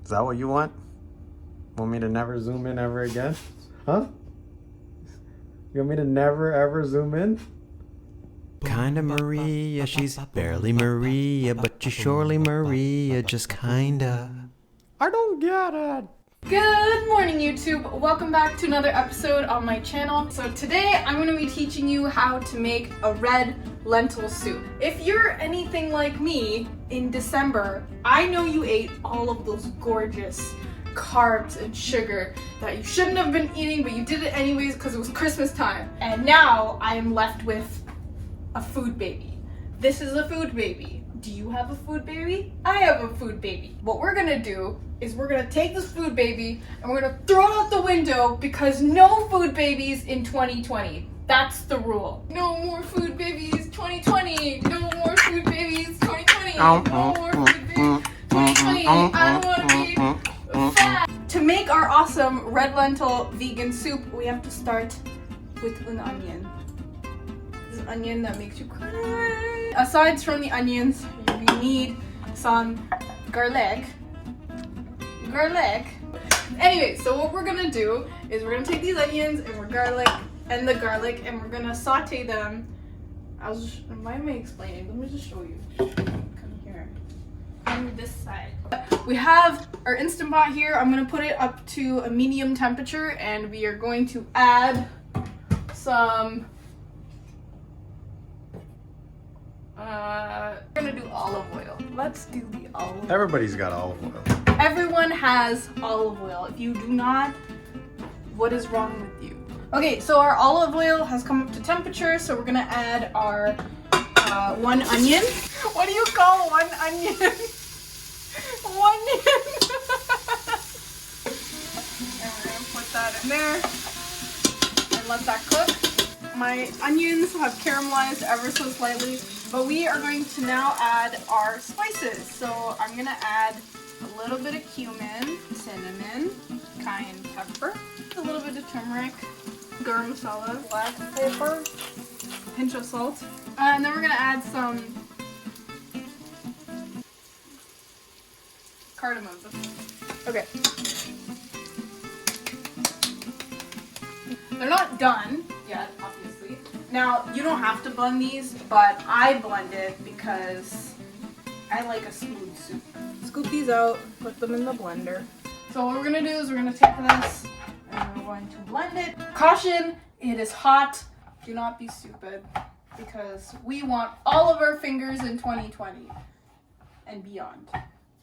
Is that what you want? Want me to never zoom in ever again? Huh? You want me to never ever zoom in? Kinda Maria, she's barely Maria, but she's surely Maria, just kinda. I don't get it. Good morning, YouTube. Welcome back to another episode on my channel. So today I'm going to be teaching you how to make a red lentil soup. If you're anything like me, in December, I know you ate all of those gorgeous carbs and sugar that you shouldn't have been eating, but you did it anyways because it was Christmas time. And now I am left with a food baby. This is a food baby. Do you have a food baby? I have a food baby. What we're gonna do is we're gonna take this food baby and we're gonna throw it out the window because no food babies in 2020. That's the rule. No more food babies 2020. No more food babies 2020. No more food babies 2020. I don't wanna be fat. To make our awesome red lentil vegan soup, we have to start with an onion. This onion that makes you cry. Aside from the onions, you need some garlic. Anyway, so what we're gonna do is we're gonna take these onions and the garlic and we're gonna saute them. Why am I explaining? Let me just show you. Come here. On this side. We have our Instant Pot here. I'm gonna put it up to a medium temperature and we are going to add some we're gonna do olive oil. Let's do the olive oil. Everybody's got olive oil. Everyone has olive oil. If you do not, what is wrong with you? Okay, so our olive oil has come up to temperature, so we're gonna add our one onion. What do you call one onion? One onion. And we're gonna put that in there and let that cook. My onions have caramelized ever so slightly, but we are going to now add our spices. So I'm gonna add a little bit of cumin, cinnamon, cayenne pepper, a little bit of turmeric, garam masala, black pepper, pinch of salt, and then we're gonna add some cardamom. Okay. They're not done yet, obviously. Now, you don't have to blend these, but I blend it because I like a smooth soup. Scoop these out, put them in the blender. So what we're gonna do is we're gonna take this and we're going to blend it. Caution, it is hot. Do not be stupid because we want all of our fingers in 2020 and beyond.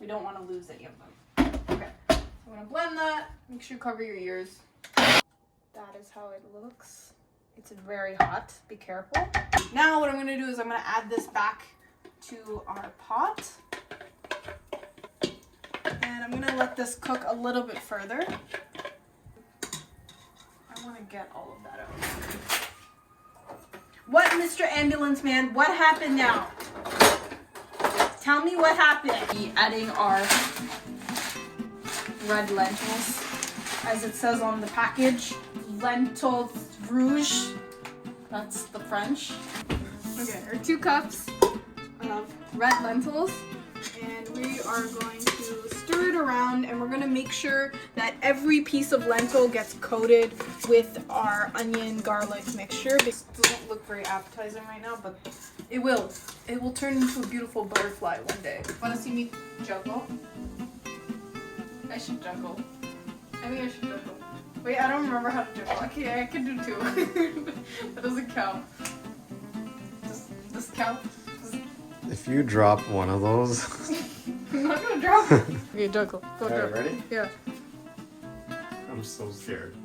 We don't want to lose any of them. Okay, so I'm gonna blend that. Make sure you cover your ears. That is how it looks. It's very hot, be careful. Now what I'm gonna do is I'm gonna add this back to our pot. And I'm gonna let this cook a little bit further. I wanna get all of that out. What, Mr. Ambulance Man? What happened now? Tell me what happened. Be adding our red lentils, as it says on the package. Lentil rouge. That's the French. Okay, our 2 cups of red lentils. And we are going to stir it around and we're going to make sure that every piece of lentil gets coated with our onion garlic mixture. This doesn't look very appetizing right now, but it will. It will turn into a beautiful butterfly one day. Want to see me juggle? I should juggle. I think I should juggle. Wait, I don't remember how to juggle. Okay, I can do 2. That doesn't count. Does this count? If you drop one of those. I'm not gonna drop it. Okay, juggle. Go Alright, juggle. ready? Yeah. I'm so scared.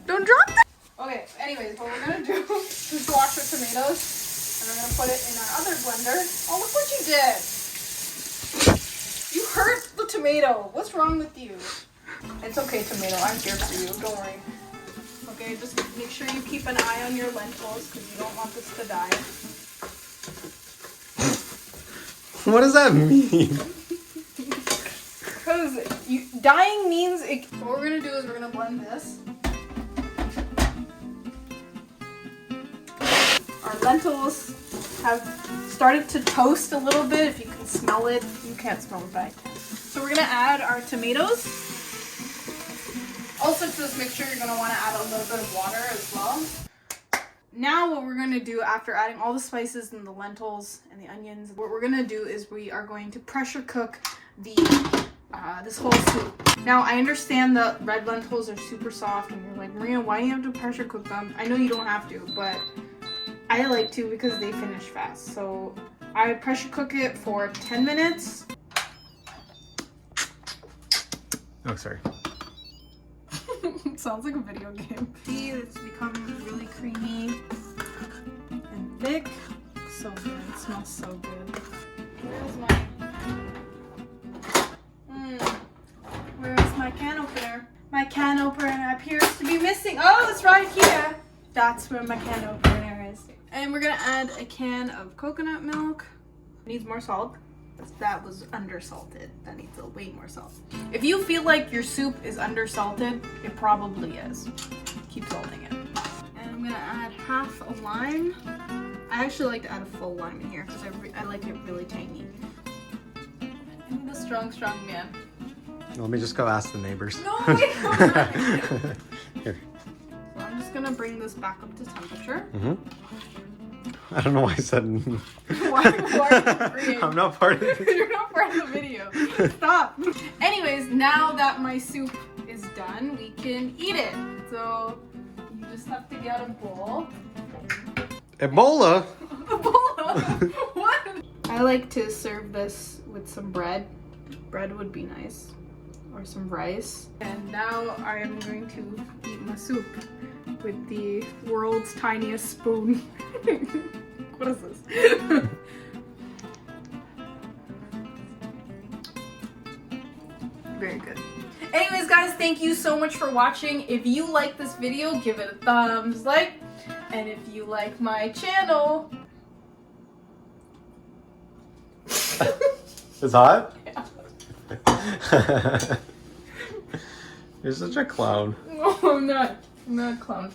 Don't drop that! Okay, anyways, what we're gonna do is wash the tomatoes and we're gonna put it in our other blender. Oh, look what you did! You hurt the tomato. What's wrong with you? It's okay, tomato. I'm here for you. Don't worry. Okay, just make sure you keep an eye on your lentils because you don't want this to die. What does that mean? Because dying means it. What we're gonna do is we're gonna blend this. Our lentils have started to toast a little bit. If you can smell it, you can't smell it, but I can. So we're gonna add our tomatoes. Also to this mixture, you're gonna wanna add a little bit of water as well. Now what we're gonna do after adding all the spices and the lentils and the onions, what we're gonna do is we are going to pressure cook this whole soup. Now I understand that red lentils are super soft and you're like, Maria, why do you have to pressure cook them? I know you don't have to, but I like to because they finish fast. So I pressure cook it for 10 minutes. Oh, sorry. Sounds like a video game. See, it's become really creamy and thick. So good. It smells so good. Where's my can opener? My can opener appears to be missing. Oh, it's right here. That's where my can opener is. And we're gonna add a can of coconut milk. Needs more salt. That was undersalted. That needs way more salt. If you feel like your soup is undersalted, it probably is. Keep salting it. And I'm gonna add half a lime. I actually like to add a full lime in here because I like it really tangy. I'm the strong man. Let me just go ask the neighbors. No, wait, hold on. Here. So I'm just gonna bring this back up to temperature. I don't know why I said. Why are you agreeing? I'm not part of it. You're not part of the video. Stop. Anyways, now that my soup is done, we can eat it. So you just have to get a bowl. Ebola? A bowl? What? I like to serve this with some bread. Bread would be nice. Or some rice. And now I am going to eat my soup with the world's tiniest spoon. What is this? Very good. Anyways, guys, thank you so much for watching. If you like this video, give it a thumbs like. And if you like my channel... It's hot? Yeah. You're such a clown. No, I'm not. I'm not a clown.